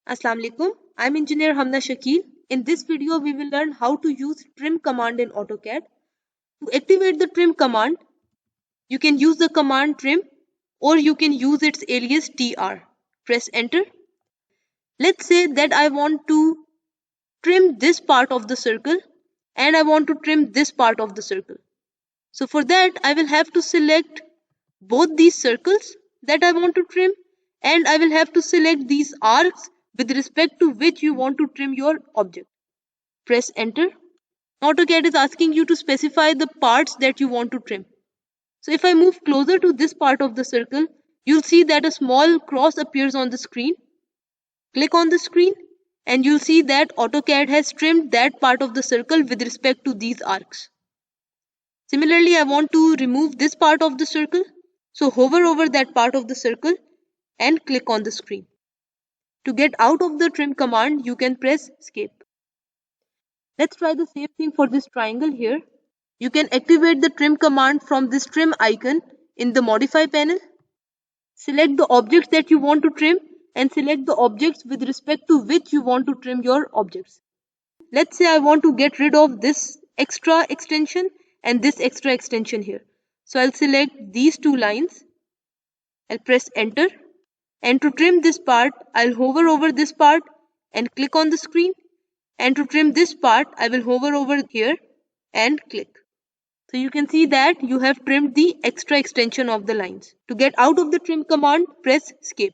Assalamu alaikum. I'm engineer Hamna Shakil. In this video, we will learn how to use trim command in AutoCAD. To activate the trim command, you can use the command trim or you can use its alias tr. Press enter. Let's say that I want to trim this part of the circle and I want to trim this part of the circle. So for that, I will have to select both these circles that I want to trim and I will have to select these arcs with respect to which you want to trim your object. Press enter. AutoCAD is asking you to specify the parts that you want to trim. So if I move closer to this part of the circle, you'll see that a small cross appears on the screen. Click on the screen and you'll see that AutoCAD has trimmed that part of the circle with respect to these arcs. Similarly, I want to remove this part of the circle. So hover over that part of the circle and click on the screen. To get out of the trim command, you can press escape. Let's try the same thing for this triangle here. You can activate the trim command from this trim icon in the modify panel. Select the objects that you want to trim and select the objects with respect to which you want to trim your objects. Let's say I want to get rid of this extra extension and this extra extension here. So I'll select these two lines. I'll press enter. And to trim this part, I'll hover over this part and click on the screen. And to trim this part, I will hover over here and click. So you can see that you have trimmed the extra extension of the lines. To get out of the trim command, press escape.